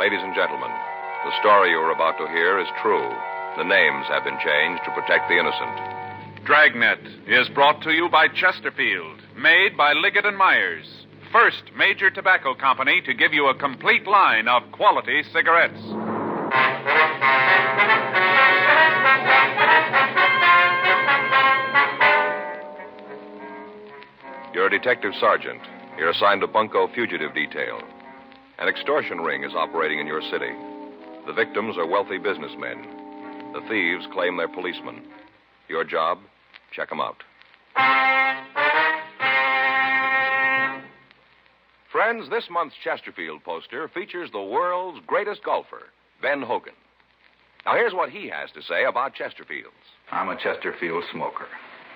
Ladies and gentlemen, the story you are about to hear is true. The names have been changed to protect the innocent. Dragnet is brought to you by Chesterfield, made by Liggett & Myers, first major tobacco company to give you a complete line of quality cigarettes. You're a detective sergeant. You're assigned to Bunko Fugitive Detail. An extortion ring is operating in your city. The victims are wealthy businessmen. The thieves claim they're policemen. Your job? Check them out. Friends, this month's Chesterfield poster features the world's greatest golfer, Ben Hogan. Now, here's what he has to say about Chesterfields. I'm a Chesterfield smoker,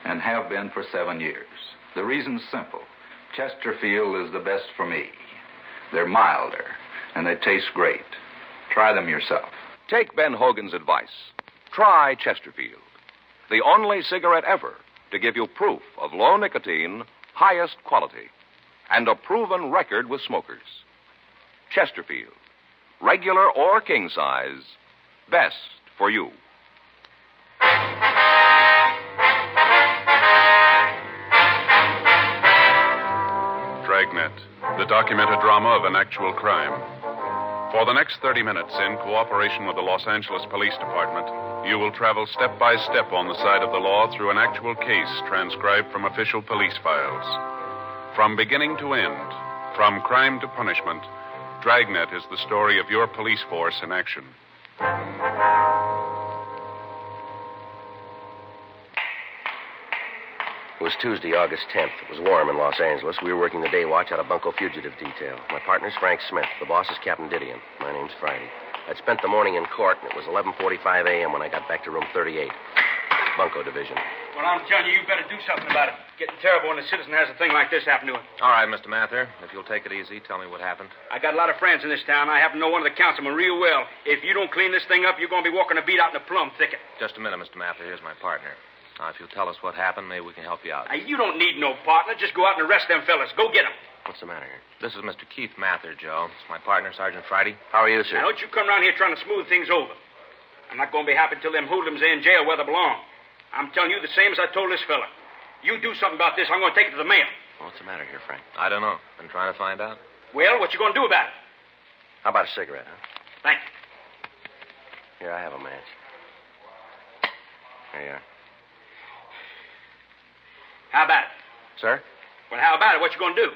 and have been for 7 years. The reason's simple. Chesterfield is the best for me. They're milder, and they taste great. Try them yourself. Take Ben Hogan's advice. Try Chesterfield, the only cigarette ever to give you proof of low nicotine, highest quality, and a proven record with smokers. Chesterfield, regular or king size, best for you. Dragnet, the documented drama of an actual crime. For the next 30 minutes, in cooperation with the Los Angeles Police Department, you will travel step by step on the side of the law through an actual case transcribed from official police files. From beginning to end, from crime to punishment, Dragnet is the story of your police force in action. It was Tuesday, August 10th. It was warm in Los Angeles. We were working the day watch out of Bunko Fugitive Detail. My partner's Frank Smith. The boss is Captain Didion. My name's Friday. I'd spent the morning in court, and it was 11:45 a.m. when I got back to room 38, Bunko Division. Well, I'm telling you, you better do something about it. Getting terrible when a citizen has a thing like this happen to him. All right, Mr. Mather. If you'll take it easy, tell me what happened. I got a lot of friends in this town. I happen to know one of the councilmen real well. If you don't clean this thing up, you're going to be walking a beat out in the plum thicket. Just a minute, Mr. Mather. Here's my partner. Now, if you'll tell us what happened, maybe we can help you out. Now, you don't need no partner. Just go out and arrest them fellas. Go get them. What's the matter here? This is Mr. Keith Mather, Joe. It's my partner, Sergeant Friday. How are you, sir? Now, don't you come around here trying to smooth things over. I'm not going to be happy till them hoodlums are in jail where they belong. I'm telling you the same as I told this fella. You do something about this, I'm going to take it to the mayor. What's the matter here, Frank? I don't know. Been trying to find out. Well, what you going to do about it? How about a cigarette, huh? Thank you. Here, I have a match. There you are. How about it? Sir? Well, how about it? What you going to do?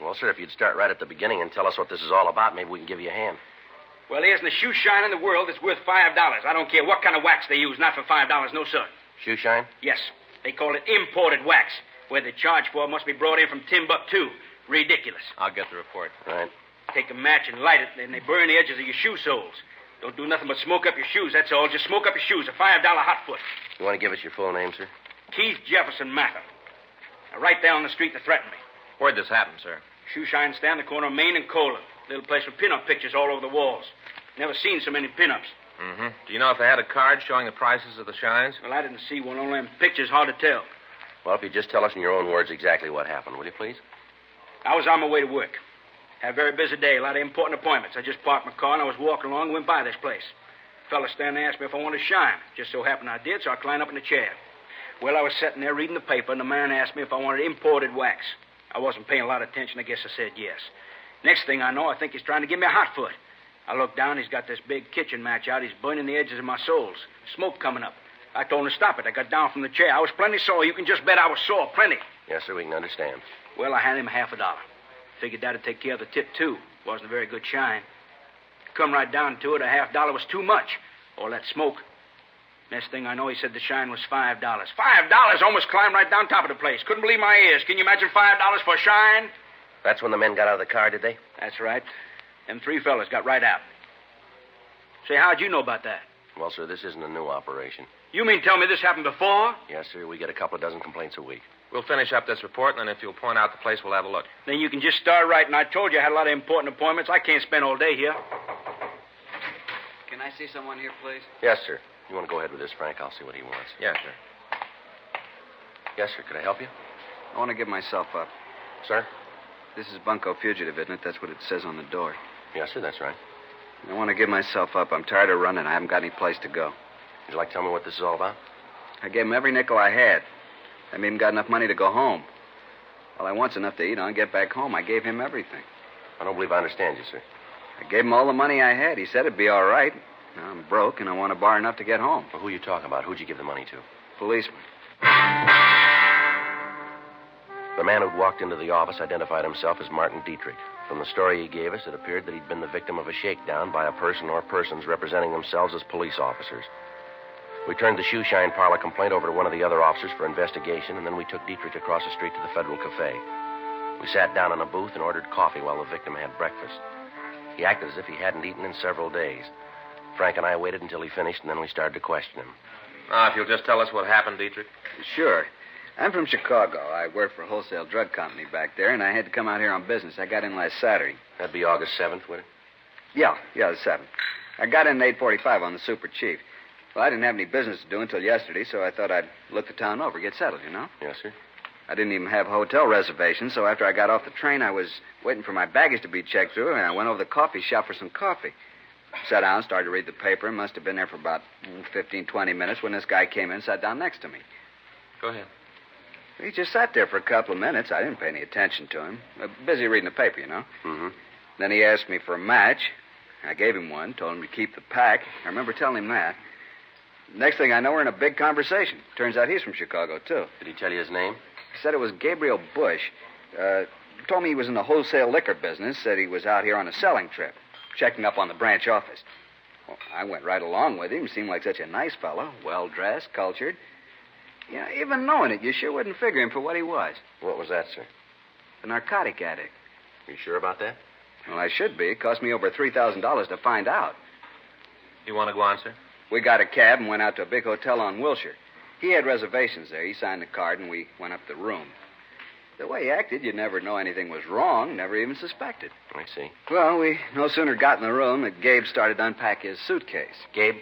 Well, sir, if you'd start right at the beginning and tell us what this is all about, maybe we can give you a hand. Well, there isn't a shoe shine in the world that's worth $5. I don't care what kind of wax they use, not for $5, no, sir. Shoe shine? Yes. They call it imported wax. Where they charge for it must be brought in from Timbuktu. Ridiculous. I'll get the report. Right. Take a match and light it, then they burn the edges of your shoe soles. Don't do nothing but smoke up your shoes, that's all. Just smoke up your shoes, a $5 hot foot. You want to give us your full name, sir? Keith Jefferson Mather. Now, right there on the street that threatened me. Where'd this happen, sir? Shoe shine stand, the corner of Main and Cola. Little place with pin-up pictures all over the walls. Never seen so many pin-ups. Mm-hmm. Do you know if they had a card showing the prices of the shines? Well, I didn't see one. Only them pictures, hard to tell. Well, if you just tell us in your own words exactly what happened, will you, please? I was on my way to work. Had a very busy day, a lot of important appointments. I just parked my car and I was walking along and went by this place. A fella standing there asked me if I wanted to shine. Just so happened I did, so I climbed up in the chair. Well, I was sitting there reading the paper, and the man asked me if I wanted imported wax. I wasn't paying a lot of attention. I guess I said yes. Next thing I know, I think he's trying to give me a hot foot. I looked down. He's got this big kitchen match out. He's burning the edges of my soles. Smoke coming up. I told him to stop it. I got down from the chair. I was plenty sore. You can just bet I was sore. Plenty. Yes, sir, we can understand. Well, I handed him $50. Figured that'd take care of the tip, too. Wasn't a very good shine. Come right down to it, a $50 was too much. All that smoke. Next thing I know, he said the shine was $5. $5! Almost climbed right down top of the place. Couldn't believe my ears. Can you imagine $5 for a shine? That's when the men got out of the car, did they? That's right. Them three fellas got right out. Say, how'd you know about that? Well, sir, this isn't a new operation. You mean tell me this happened before? Yes, sir. We get a couple of dozen complaints a week. We'll finish up this report, and then if you'll point out the place, we'll have a look. Then you can just start writing. I told you I had a lot of important appointments. I can't spend all day here. Can I see someone here, please? Yes, sir. You want to go ahead with this, Frank? I'll see what he wants. Yes, sir. Yes, sir. Could I help you? I want to give myself up. Sir? This is Bunko Fugitive, isn't it? That's what it says on the door. Yes, sir. That's right. I want to give myself up. I'm tired of running. I haven't got any place to go. Would you like to tell me what this is all about? I gave him every nickel I had. I haven't even got enough money to go home. All I want's enough to eat on and get back home. I gave him everything. I don't believe I understand you, sir. I gave him all the money I had. He said it'd be all right. Now I'm broke, and I want to borrow enough to get home. Well, who are you talking about? Who'd you give the money to? Policeman. The man who'd walked into the office identified himself as Martin Dietrich. From the story he gave us, it appeared that he'd been the victim of a shakedown by a person or persons representing themselves as police officers. We turned the shoeshine parlor complaint over to one of the other officers for investigation, and then we took Dietrich across the street to the Federal Cafe. We sat down in a booth and ordered coffee while the victim had breakfast. He acted as if he hadn't eaten in several days. Frank and I waited until he finished, and then we started to question him. Now, if you'll just tell us what happened, Dietrich. Sure. I'm from Chicago. I work for a wholesale drug company back there, and I had to come out here on business. I got in last Saturday. That'd be August 7th, would it? Yeah, the 7th. I got in at 8:45 on the Super Chief. Well, I didn't have any business to do until yesterday, so I thought I'd look the town over, get settled, you know? Yes, sir. I didn't even have a hotel reservation, so after I got off the train, I was waiting for my baggage to be checked through, and I went over to the coffee shop for some coffee. Sat down, started to read the paper, and must have been there for about 15, 20 minutes when this guy came in and sat down next to me. Go ahead. He just sat there for a couple of minutes. I didn't pay any attention to him. Busy reading the paper, you know. Mm-hmm. Then he asked me for a match. I gave him one, told him to keep the pack. I remember telling him that. Next thing I know, we're in a big conversation. Turns out he's from Chicago, too. Did he tell you his name? He said it was Gabriel Bush. Told me he was in the wholesale liquor business. Said he was out here on a selling trip, checking up on the branch office. Well, I went right along with him. Seemed like such a nice fellow, well-dressed, cultured. Yeah, even knowing it, you sure wouldn't figure him for what he was. What was that, sir? A narcotic addict. Are you sure about that? Well, I should be. It cost me over $3,000 to find out. You want to go on, sir? We got a cab and went out to a big hotel on Wilshire. He had reservations there. He signed the card, and we went up the room. The way he acted, you'd never know anything was wrong, never even suspected. I see. Well, we no sooner got in the room than Gabe started to unpack his suitcase. Gabe?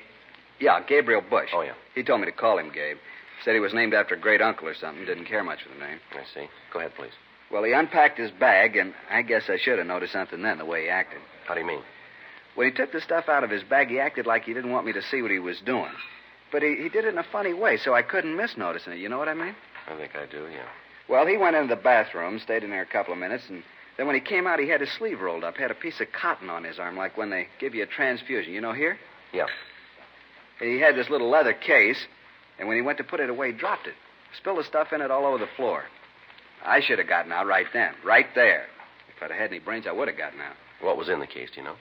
Yeah, Gabriel Bush. Oh, yeah. He told me to call him Gabe. Said he was named after a great uncle or something. Didn't care much for the name. I see. Go ahead, please. Well, he unpacked his bag, and I guess I should have noticed something then, the way he acted. How do you mean? When he took the stuff out of his bag, he acted like he didn't want me to see what he was doing. But he did it in a funny way, so I couldn't miss noticing it. You know what I mean? I think I do, yeah. Well, he went into the bathroom, stayed in there a couple of minutes, and then when he came out, he had his sleeve rolled up, had a piece of cotton on his arm, like when they give you a transfusion. You know, here? Yeah. He had this little leather case, and when he went to put it away, he dropped it. Spilled the stuff in it all over the floor. I should have gotten out right then, right there. If I'd have had any brains, I would have gotten out. What was in the case, do you know?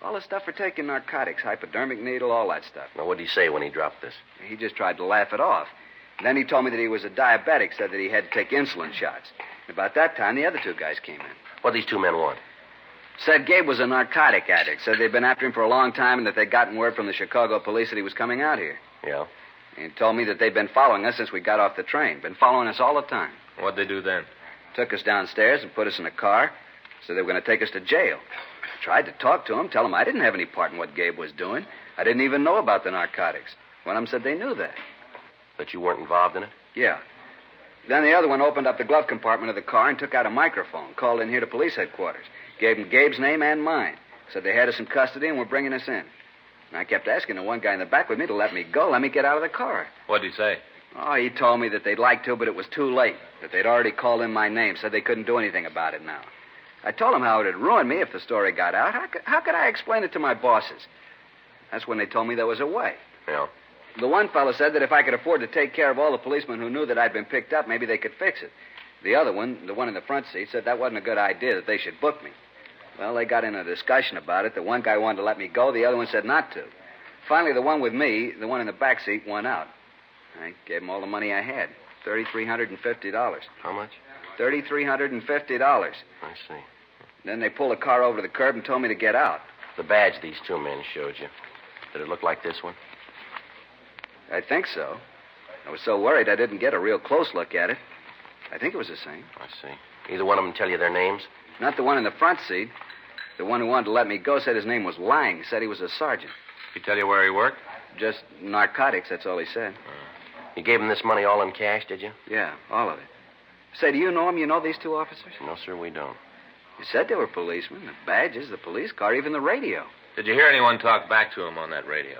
All the stuff for taking narcotics, hypodermic needle, all that stuff. Now, what did he say when he dropped this? He just tried to laugh it off. Then he told me that he was a diabetic, said that he had to take insulin shots. About that time, the other two guys came in. What did these two men want? Said Gabe was a narcotic addict. Said they'd been after him for a long time and that they'd gotten word from the Chicago police that he was coming out here. Yeah? He told me that they'd been following us since we got off the train. Been following us all the time. What'd they do then? Took us downstairs and put us in a car. Said they were going to take us to jail. Tried to talk to him, tell him I didn't have any part in what Gabe was doing. I didn't even know about the narcotics. One of them said they knew that. That you weren't involved in it? Yeah. Then the other one opened up the glove compartment of the car and took out a microphone, called in here to police headquarters. Gave him Gabe's name and mine. Said they had us in custody and were bringing us in. And I kept asking the one guy in the back with me to let me go, let me get out of the car. What'd he say? Oh, he told me that they'd like to, but it was too late. That they'd already called in my name, said they couldn't do anything about it now. I told him how it would ruin me if the story got out. How could I explain it to my bosses? That's when they told me there was a way. Yeah. The one fellow said that if I could afford to take care of all the policemen who knew that I'd been picked up, maybe they could fix it. The other one, the one in the front seat, said that wasn't a good idea, that they should book me. Well, they got in a discussion about it. The one guy wanted to let me go. The other one said not to. Finally, the one with me, the one in the back seat, won out. I gave him all the money I had, $3,350. How much? $3,350. I see. Then they pulled the car over to the curb and told me to get out. The badge these two men showed you, did it look like this one? I think so. I was so worried I didn't get a real close look at it. I think it was the same. I see. Either one of them tell you their names? Not the one in the front seat. The one who wanted to let me go said his name was Lang. Said he was a sergeant. He tell you where he worked? Just narcotics, that's all he said. You gave him this money all in cash, did you? Yeah, all of it. Say, do you know him? You know these two officers? No, sir, we don't. You said they were policemen. The badges, the police car, even the radio. Did you hear anyone talk back to him on that radio?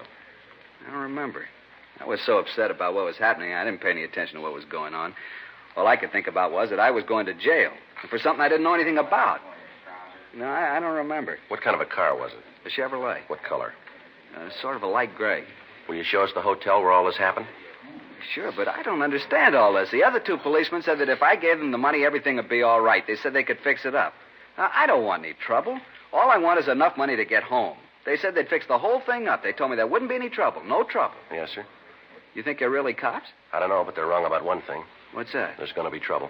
I don't remember. I was so upset about what was happening, I didn't pay any attention to what was going on. All I could think about was that I was going to jail for something I didn't know anything about. No, I don't remember. What kind of a car was it? A Chevrolet. What color? Sort of a light gray. Will you show us the hotel where all this happened? Sure, but I don't understand all this. The other two policemen said that if I gave them the money, everything would be all right. They said they could fix it up. Now, I don't want any trouble. All I want is enough money to get home. They said they'd fix the whole thing up. They told me there wouldn't be any trouble. No trouble. Yes, sir. You think they're really cops? I don't know, but they're wrong about one thing. What's that? There's going to be trouble.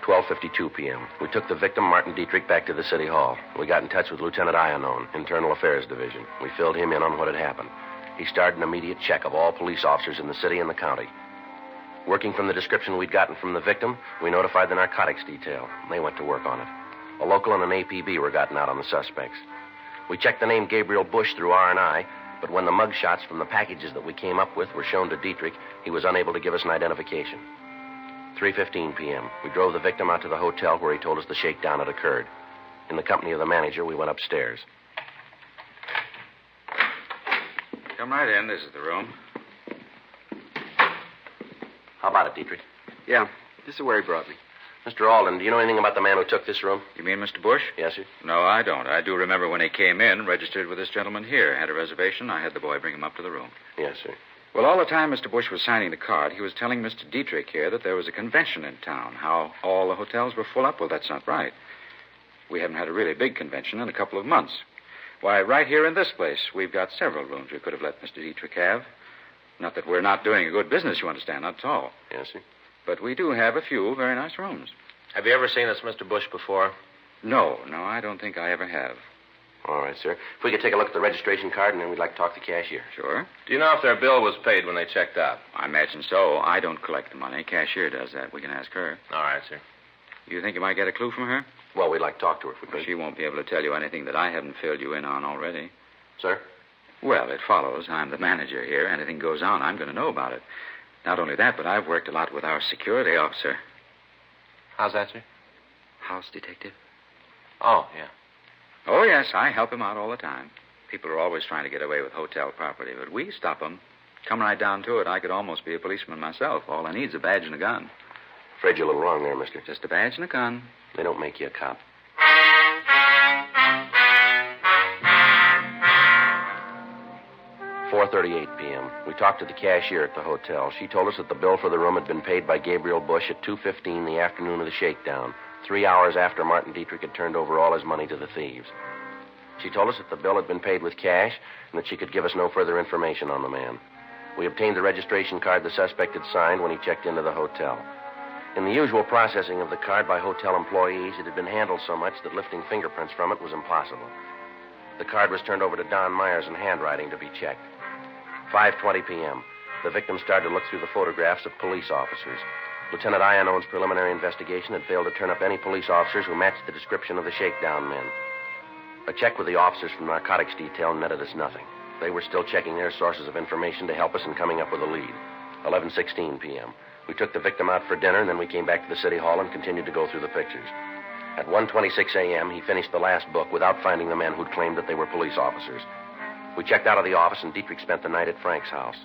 12:52 p.m. We took the victim, Martin Dietrich, back to the city hall. We got in touch with Lieutenant Ionon, Internal Affairs Division. We filled him in on what had happened. He started an immediate check of all police officers in the city and the county. Working from the description we'd gotten from the victim, we notified the narcotics detail. They went to work on it. A local and an APB were gotten out on the suspects. We checked the name Gabriel Bush through R&I, but when the mug shots from the packages that we came up with were shown to Dietrich, he was unable to give us an identification. 3:15 p.m. We drove the victim out to the hotel where he told us the shakedown had occurred. In the company of the manager, we went upstairs. Come right in. This is the room. How about it, Dietrich? Yeah, this is where he brought me. Mr. Alden, do you know anything about the man who took this room? You mean Mr. Bush? Yes, sir. No, I don't. I do remember when he came in, registered with this gentleman here, had a reservation. I had the boy bring him up to the room. Yes, sir. Well, all the time Mr. Bush was signing the card, he was telling Mr. Dietrich here that there was a convention in town, how all the hotels were full up. Well, that's not right. We haven't had a really big convention in a couple of months. Why, right here in this place, we've got several rooms we could have let Mr. Dietrich have. Not that we're not doing a good business, you understand, not at all. Yes, sir. But we do have a few very nice rooms. Have you ever seen this Mr. Bush before? No, I don't think I ever have. All right, sir. If we could take a look at the registration card, and then we'd like to talk to the cashier. Sure. Do you know if their bill was paid when they checked out? I imagine so. I don't collect the money. Cashier does that. We can ask her. All right, sir. You think you might get a clue from her? Well, we'd like to talk to her if we could. She won't be able to tell you anything that I haven't filled you in on already. Sir? Well, it follows. I'm the manager here. Anything goes on, I'm going to know about it. Not only that, but I've worked a lot with our security officer. How's that, sir? House detective? Oh, yeah. Oh, yes, I help him out all the time. People are always trying to get away with hotel property, but we stop them. Come right down to it, I could almost be a policeman myself. All I need is a badge and a gun. Afraid you're a little wrong there, mister. Just a badge and a gun. They don't make you a cop. 4:38 p.m. We talked to the cashier at the hotel. She told us that the bill for the room had been paid by Gabriel Bush at 2:15 the afternoon of the shakedown, 3 hours after Martin Dietrich had turned over all his money to the thieves. She told us that the bill had been paid with cash and that she could give us no further information on the man. We obtained the registration card the suspect had signed when he checked into the hotel. In the usual processing of the card by hotel employees, it had been handled so much that lifting fingerprints from it was impossible. The card was turned over to Don Myers in handwriting to be checked. 5:20 p.m. The victim started to look through the photographs of police officers. Lieutenant Ionon's preliminary investigation had failed to turn up any police officers who matched the description of the shakedown men. A check with the officers from narcotics detail netted us nothing. They were still checking their sources of information to help us in coming up with a lead. 11:16 p.m. We took the victim out for dinner, and then we came back to the city hall and continued to go through the pictures. At 1:26 a.m., he finished the last book without finding the men who'd claimed that they were police officers. We checked out of the office, and Dietrich spent the night at Frank's house.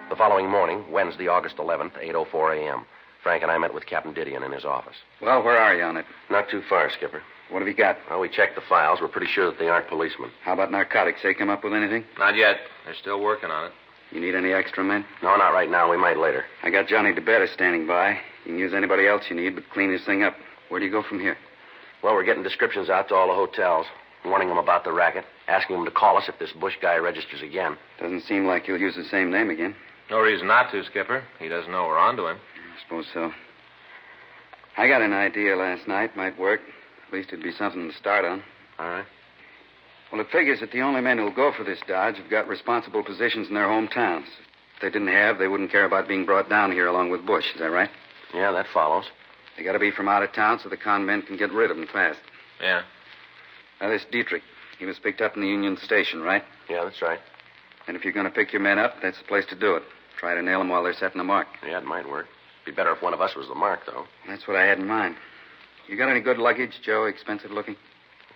The following morning, Wednesday, August 11th, 8:04 a.m., Frank and I met with Captain Didion in his office. Well, where are you on it? Not too far, Skipper. What have you got? Well, we checked the files. We're pretty sure that they aren't policemen. How about narcotics? They come up with anything? Not yet. They're still working on it. You need any extra men? No, not right now. We might later. I got Johnny DeBetta standing by. You can use anybody else you need, but clean this thing up. Where do you go from here? Well, we're getting descriptions out to all the hotels, warning them about the racket, asking them to call us if this Bush guy registers again. Doesn't seem like you'll use the same name again. No reason not to, Skipper. He doesn't know we're onto him. I suppose so. I got an idea last night. Might work. At least it'd be something to start on. All right. Well, it figures that the only men who'll go for this dodge have got responsible positions in their hometowns. If they didn't have, they wouldn't care about being brought down here along with Bush. Is that right? Yeah, that follows. They got to be from out of town so the con men can get rid of them fast. Yeah. Now, this Dietrich, he was picked up in the Union Station, right? Yeah, that's right. And if you're going to pick your men up, that's the place to do it. Try to nail them while they're setting the mark. Yeah, it might work. Be better if one of us was the mark, though. That's what I had in mind. You got any good luggage, Joe? Expensive looking?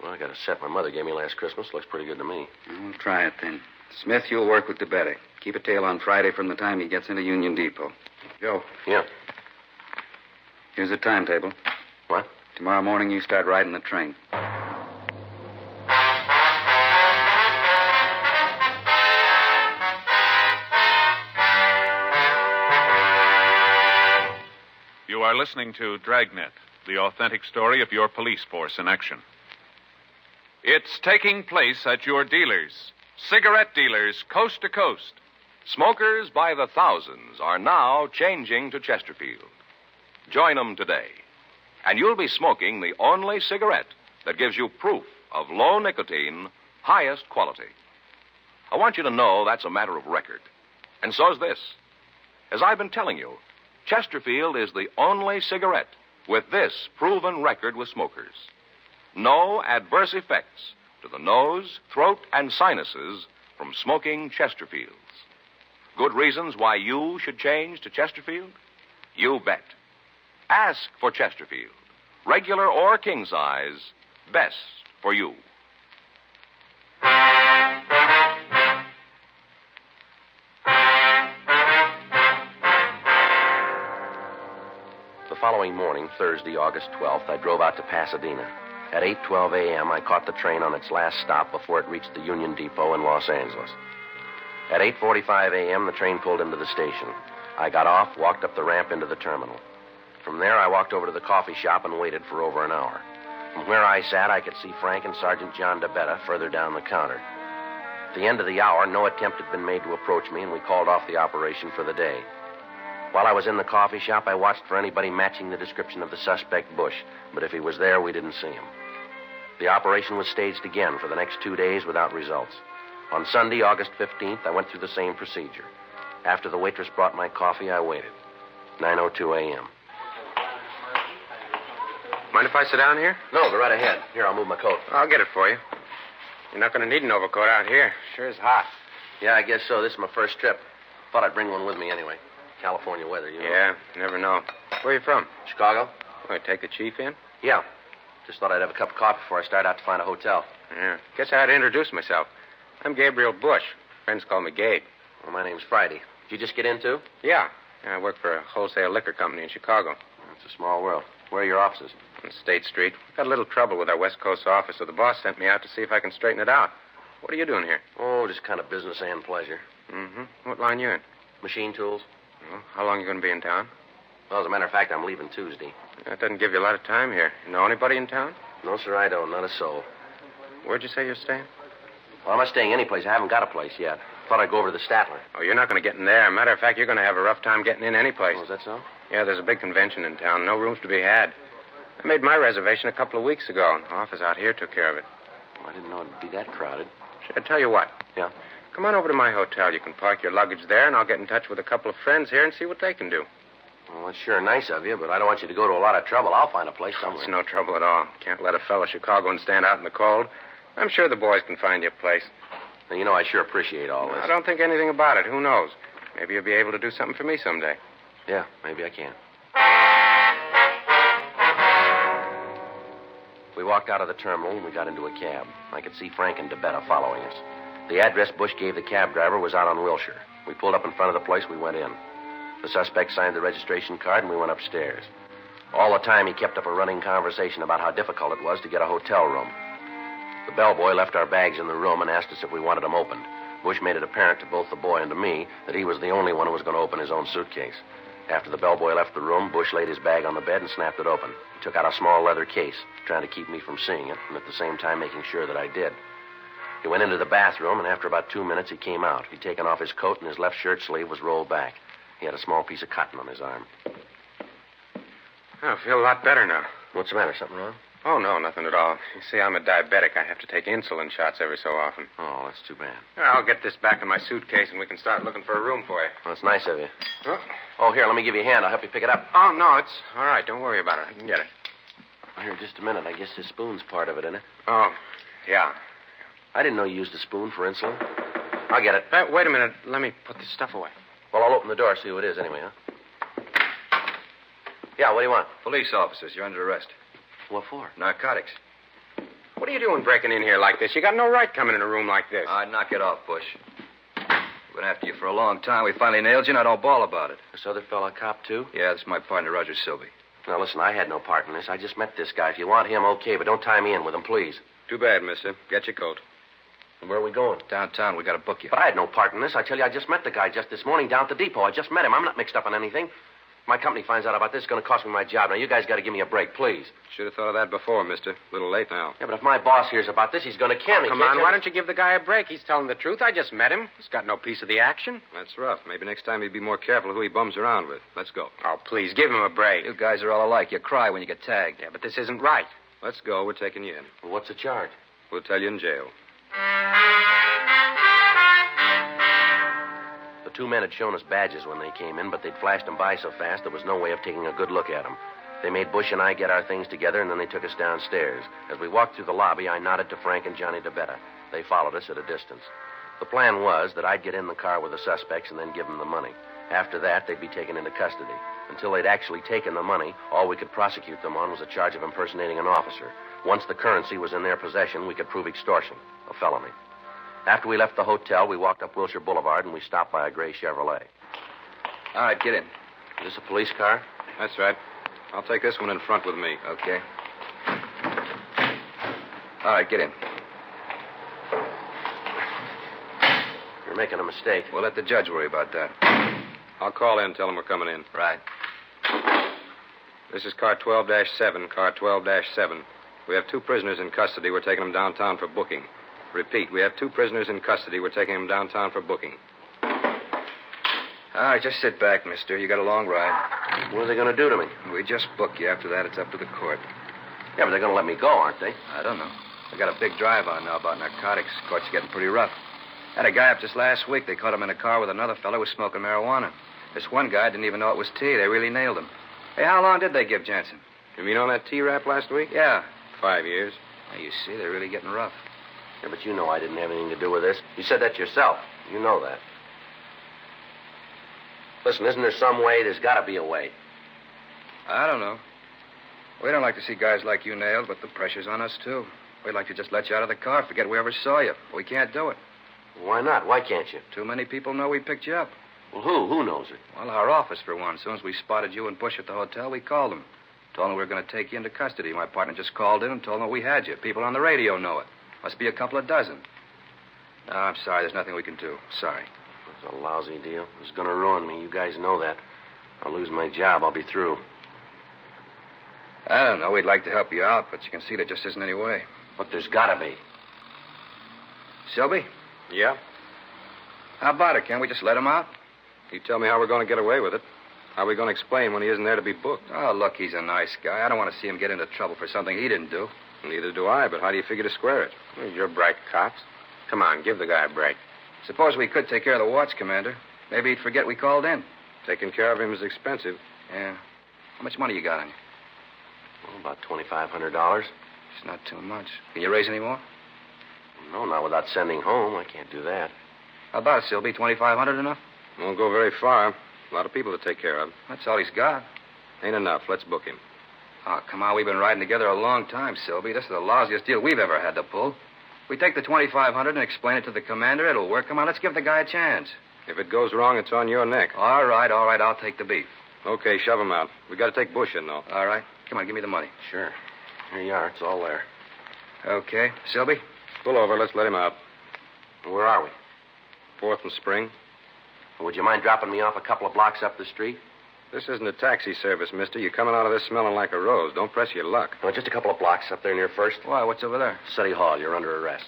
Well, I got a set my mother gave me last Christmas. Looks pretty good to me. We'll try it then. Smith, you'll work with DeBetta. Keep a tail on Friday from the time he gets into Union Depot. Joe. Yeah. Here's the timetable. What? Tomorrow morning you start riding the train. You are listening to Dragnet, the authentic story of your police force in action. It's taking place at your dealers, cigarette dealers coast to coast. Smokers by the thousands are now changing to Chesterfield. Join them today, and you'll be smoking the only cigarette that gives you proof of low nicotine, highest quality. I want you to know that's a matter of record. And so's this. As I've been telling you, Chesterfield is the only cigarette with this proven record with smokers. No adverse effects to the nose, throat, and sinuses from smoking Chesterfields. Good reasons why you should change to Chesterfield? You bet. Ask for Chesterfield. Regular or king size, best for you. The following morning, Thursday, August 12th, I drove out to Pasadena. At 8:12 a.m., I caught the train on its last stop before it reached the Union Depot in Los Angeles. At 8:45 a.m., the train pulled into the station. I got off, walked up the ramp into the terminal. From there, I walked over to the coffee shop and waited for over an hour. From where I sat, I could see Frank and Sergeant John DeBetta further down the counter. At the end of the hour, no attempt had been made to approach me, and we called off the operation for the day. While I was in the coffee shop, I watched for anybody matching the description of the suspect, Bush, but if he was there, we didn't see him. The operation was staged again for the next 2 days without results. On Sunday, August 15th, I went through the same procedure. After the waitress brought my coffee, I waited. 9:02 a.m. Mind if I sit down here? No, go right ahead. Here, I'll move my coat. I'll get it for you. You're not going to need an overcoat out here. Sure is hot. Yeah, I guess so. This is my first trip. Thought I'd bring one with me anyway. California weather, you know. Yeah, you never know. Where are you from? Chicago? Oh, take the chief in? Yeah. Just thought I'd have a cup of coffee before I start out to find a hotel. Yeah. Guess I had to introduce myself. I'm Gabriel Bush. Friends call me Gabe. Well, my name's Friday. Did you just get in, too? Yeah. I work for a wholesale liquor company in Chicago. It's a small world. Where are your offices? On State Street. Got a little trouble with our West Coast office, so the boss sent me out to see if I can straighten it out. What are you doing here? Oh, just kind of business and pleasure. Mm-hmm. What line you in? Machine tools. Well, how long are you going to be in town? Well, as a matter of fact, I'm leaving Tuesday. That doesn't give you a lot of time here. You know anybody in town? No, sir, I don't. Not a soul. Where'd you say you're staying? Well, I'm not staying anyplace. I haven't got a place yet. Thought I'd go over to the Statler. Oh, you're not going to get in there. Matter of fact, you're going to have a rough time getting in any place. Oh, is that so? Yeah, there's a big convention in town. No rooms to be had. I made my reservation a couple of weeks ago, and the office out here took care of it. Well, I didn't know it'd be that crowded. Should I tell you what? Yeah? Come on over to my hotel. You can park your luggage there, and I'll get in touch with a couple of friends here and see what they can do. Well, that's sure nice of you, but I don't want you to go to a lot of trouble. I'll find a place somewhere. It's no trouble at all. Can't let a fellow Chicagoan stand out in the cold. I'm sure the boys can find you a place. Now, you know, I sure appreciate all this. I don't think anything about it. Who knows? Maybe you'll be able to do something for me someday. Yeah, maybe I can. We walked out of the terminal and we got into a cab. I could see Frank and DeBetta following us. The address Bush gave the cab driver was out on Wilshire. We pulled up in front of the place. We went in. The suspect signed the registration card and we went upstairs. All the time he kept up a running conversation about how difficult it was to get a hotel room. The bellboy left our bags in the room and asked us if we wanted them opened. Bush made it apparent to both the boy and to me that he was the only one who was going to open his own suitcase. After the bellboy left the room, Bush laid his bag on the bed and snapped it open. He took out a small leather case, trying to keep me from seeing it, and at the same time making sure that I did. He went into the bathroom, and after about 2 minutes, he came out. He'd taken off his coat, and his left shirt sleeve was rolled back. He had a small piece of cotton on his arm. I feel a lot better now. What's the matter? Something wrong? Oh, no, nothing at all. You see, I'm a diabetic. I have to take insulin shots every so often. Oh, that's too bad. I'll get this back in my suitcase, and we can start looking for a room for you. Well, that's nice of you. Huh? Oh, here, let me give you a hand. I'll help you pick it up. Oh, no, it's all right. Don't worry about it. I can get it. Here, just a minute. I guess this spoon's part of it, isn't it? Oh, yeah. I didn't know you used a spoon for insulin. I'll get it. Wait a minute. Let me put this stuff away. Well, I'll open the door, see who it is anyway, huh? Yeah, what do you want? Police officers, you're under arrest. What for? Narcotics. What are you doing breaking in here like this? You got no right coming in a room like this. All right, knock it off, Bush. We've been after you for a long time. We finally nailed you, and I don't bawl about it. This other fella a cop, too? Yeah, this is my partner, Roger Silby. Now, listen, I had no part in this. I just met this guy. If you want him, okay, but don't tie me in with him, please. Too bad, mister. Get your coat. And where are we going? Downtown. We got to book you. But I had no part in this. I tell you, I just met the guy just this morning down at the depot. I just met him. I'm not mixed up in anything. If my company finds out about this, it's going to cost me my job. Now, you guys got to give me a break, please. Should have thought of that before, mister. A little late now. Yeah, but if my boss hears about this, he's going to kill me. Come on, why don't you give the guy a break? He's telling the truth. I just met him. He's got no piece of the action. That's rough. Maybe next time he'd be more careful who he bums around with. Let's go. Oh, please, give him a break. You guys are all alike. You cry when you get tagged. Yeah, but this isn't right. Let's go. We're taking you in. Well, what's the charge? We'll tell you in jail. The two men had shown us badges when they came in, but they'd flashed them by so fast there was no way of taking a good look at them. They made Bush and I get our things together, and then they took us downstairs. As we walked through the lobby, I nodded to Frank and Johnny DeBetta. They followed us at a distance. The plan was that I'd get in the car with the suspects and then give them the money. After that, they'd be taken into custody. Until they'd actually taken the money, all we could prosecute them on was a charge of impersonating an officer. Once the currency was in their possession, we could prove extortion, a felony. After we left the hotel, we walked up Wilshire Boulevard, and we stopped by a gray Chevrolet. All right, get in. Is this a police car? That's right. I'll take this one in front with me. Okay. All right, get in. You're making a mistake. We'll let the judge worry about that. I'll call in and tell him we're coming in. Right. This is car 12-7, car 12-7. We have two prisoners in custody. We're taking them downtown for booking. Repeat, we have two prisoners in custody. We're taking them downtown for booking. All right, just sit back, mister. You got a long ride. What are they going to do to me? We just book you. After that, it's up to the court. Yeah, but they're going to let me go, aren't they? I don't know. They got a big drive on now about narcotics. Court's getting pretty rough. Had a guy up just last week. They caught him in a car with another fellow who was smoking marijuana. This one guy didn't even know it was tea. They really nailed him. Hey, how long did they give Jensen? You mean on that T-rap last week? Yeah. 5 years. Now, you see, they're really getting rough. Yeah, but you know I didn't have anything to do with this. You said that yourself. You know that. Listen, isn't there some way? There's got to be a way. I don't know. We don't like to see guys like you nailed, but the pressure's on us, too. We'd like to just let you out of the car, forget we ever saw you. But we can't do it. Why not? Why can't you? Too many people know we picked you up. Well, who? Who knows it? Well, our office, for one. As soon as we spotted you and Bush at the hotel, we called them. Told them we were going to take you into custody. My partner just called in and told them we had you. People on the radio know it. Must be a couple of dozen. No, I'm sorry. There's nothing we can do. Sorry. It's a lousy deal. It's going to ruin me. You guys know that. I'll lose my job. I'll be through. I don't know. We'd like to help you out, but you can see there just isn't any way. But there's got to be. Silby? Yeah? How about it? Can't we just let him out? You tell me how we're going to get away with it. How are we going to explain when he isn't there to be booked? Oh, look, he's a nice guy. I don't want to see him get into trouble for something he didn't do. Neither do I, but how do you figure to square it? Well, you're bright cops. Come on, give the guy a break. Suppose we could take care of the watch, Commander. Maybe he'd forget we called in. Taking care of him is expensive. Yeah. How much money you got on you? Well, about $2,500. It's not too much. Can you raise any more? No, not without sending home. I can't do that. How about it, Silby? $2,500 enough? Won't go very far. A lot of people to take care of. That's all he's got. Ain't enough. Let's book him. Oh, come on. We've been riding together a long time, Silby. This is the lousiest deal we've ever had to pull. We take the $2,500 and explain it to the commander. It'll work. Come on, let's give the guy a chance. If it goes wrong, it's on your neck. All right. I'll take the beef. Okay, shove him out. We got to take Bush in, though. All right. Come on, give me the money. Sure. Here you are. It's all there. Okay. Silby? Pull over. Let's let him out. Where are we? 4th and Spring. Would you mind dropping me off a couple of blocks up the street? This isn't a taxi service, mister. You're coming out of this smelling like a rose. Don't press your luck. No, just a couple of blocks up there near First. Why, what's over there? City Hall. You're under arrest.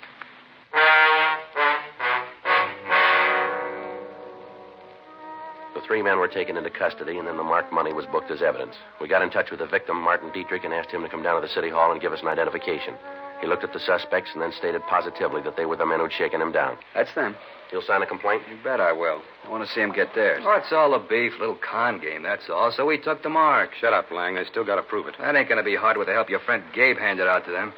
The three men were taken into custody, and then the marked money was booked as evidence. We got in touch with the victim, Martin Dietrich, and asked him to come down to the City Hall and give us an identification. He looked at the suspects and then stated positively that they were the men who'd shaken him down. That's them. You'll sign a complaint? You bet I will. I want to see them get theirs. Oh, it's all a beef, little con game, that's all. So we took the mark. Shut up, Lang. They still got to prove it. That ain't going to be hard with the help your friend Gabe handed out to them.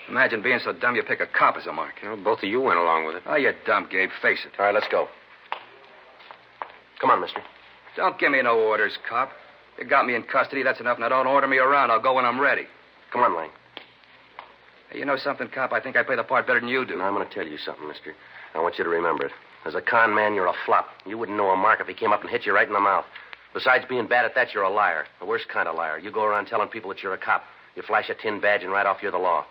Imagine being so dumb you pick a cop as a mark. You know, both of you went along with it. Oh, you're dumb, Gabe. Face it. All right, let's go. Come on, mister. Don't give me no orders, cop. You got me in custody, that's enough. Now don't order me around. I'll go when I'm ready. Come on, Lang. Hey, you know something, cop? I think I play the part better than you do. Now, I'm going to tell you something, mister. I want you to remember it. As a con man, you're a flop. You wouldn't know a mark if he came up and hit you right in the mouth. Besides being bad at that, you're a liar. The worst kind of liar. You go around telling people that you're a cop. You flash a tin badge and right off you're the law.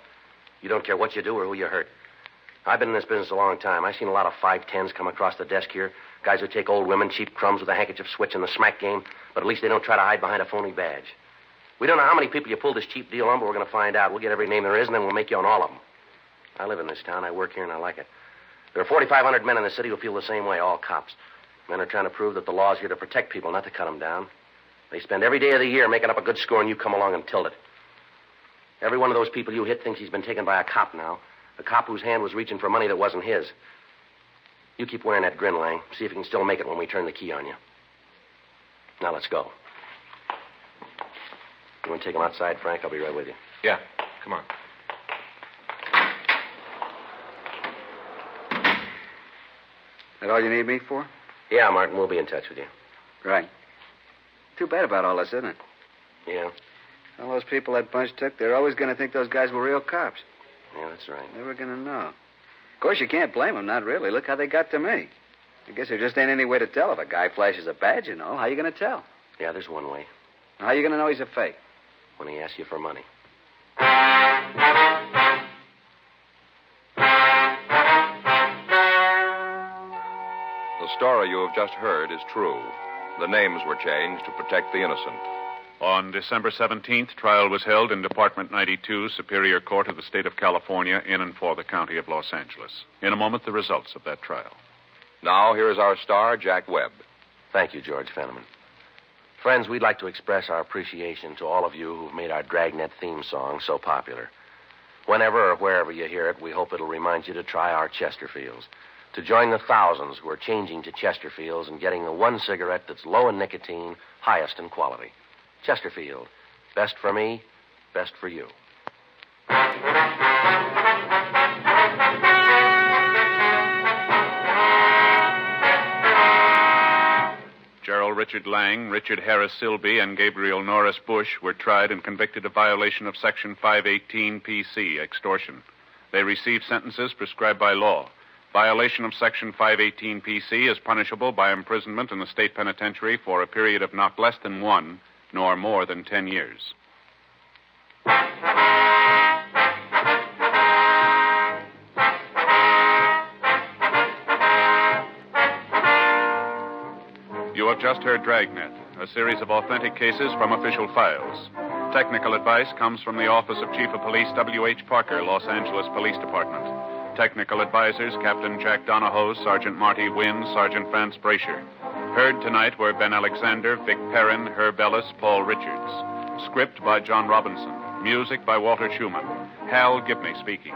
You don't care what you do or who you hurt. I've been in this business a long time. I've seen a lot of 5'10s come across the desk here. Guys who take old women, cheap crumbs with a handkerchief switch in the smack game, but at least they don't try to hide behind a phony badge. We don't know how many people you pulled this cheap deal on, but we're going to find out. We'll get every name there is, and then we'll make you on all of them. I live in this town. I work here, and I like it. There are 4,500 men in the city who feel the same way, all cops. Men are trying to prove that the law's here to protect people, not to cut them down. They spend every day of the year making up a good score, and you come along and tilt it. Every one of those people you hit thinks he's been taken by a cop now. A cop whose hand was reaching for money that wasn't his. You keep wearing that grin, Lang. See if you can still make it when we turn the key on you. Now, let's go. You want to take him outside, Frank? I'll be right with you. Yeah, come on. That all you need me for? Yeah, Martin, we'll be in touch with you. Right. Too bad about all this, isn't it? Yeah? All those people that bunch took, they're always going to think those guys were real cops. Yeah, that's right. Never going to know. Of course, you can't blame them, not really. Look how they got to me. I guess there just ain't any way to tell if a guy flashes a badge, you know. How you going to tell? Yeah, there's one way. How you going to know he's a fake? When he asks you for money. The story you have just heard is true. The names were changed to protect the innocent. On December 17th, trial was held in Department 92, Superior Court of the State of California, in and for the County of Los Angeles. In a moment, the results of that trial. Now, here is our star, Jack Webb. Thank you, George Fenneman. Friends, we'd like to express our appreciation to all of you who've made our Dragnet theme song so popular. Whenever or wherever you hear it, we hope it'll remind you to try our Chesterfields, to join the thousands who are changing to Chesterfields and getting the one cigarette that's low in nicotine, highest in quality. Chesterfield. Best for me, best for you. Gerald Richard Lang, Richard Harris Silby, and Gabriel Norris Bush were tried and convicted of violation of Section 518 PC, extortion. They received sentences prescribed by law. Violation of Section 518 PC is punishable by imprisonment in the state penitentiary for a period of not less than 1 nor more than 10 years. You have just heard Dragnet, a series of authentic cases from official files. Technical advice comes from the Office of Chief of Police W.H. Parker, Los Angeles Police Department. Technical advisors, Captain Jack Donahoe, Sergeant Marty Wynn, Sergeant Vance Brasher. Heard tonight were Ben Alexander, Vic Perrin, Herb Ellis, Paul Richards. Script by John Robinson. Music by Walter Schumann. Hal Gibney speaking.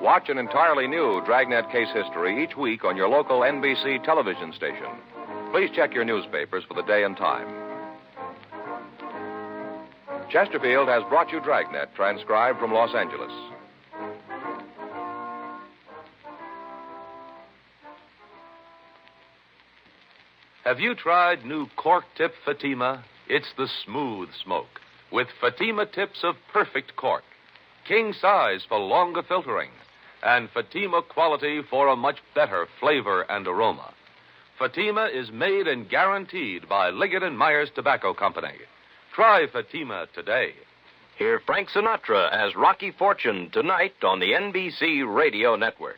Watch an entirely new Dragnet case history each week on your local NBC television station. Please check your newspapers for the day and time. Chesterfield has brought you Dragnet, transcribed from Los Angeles. Have you tried new cork tip Fatima? It's the smooth smoke with Fatima tips of perfect cork, king size for longer filtering, and Fatima quality for a much better flavor and aroma. Fatima is made and guaranteed by Liggett & Myers Tobacco Company. Try Fatima today. Hear Frank Sinatra as Rocky Fortune tonight on the NBC Radio Network.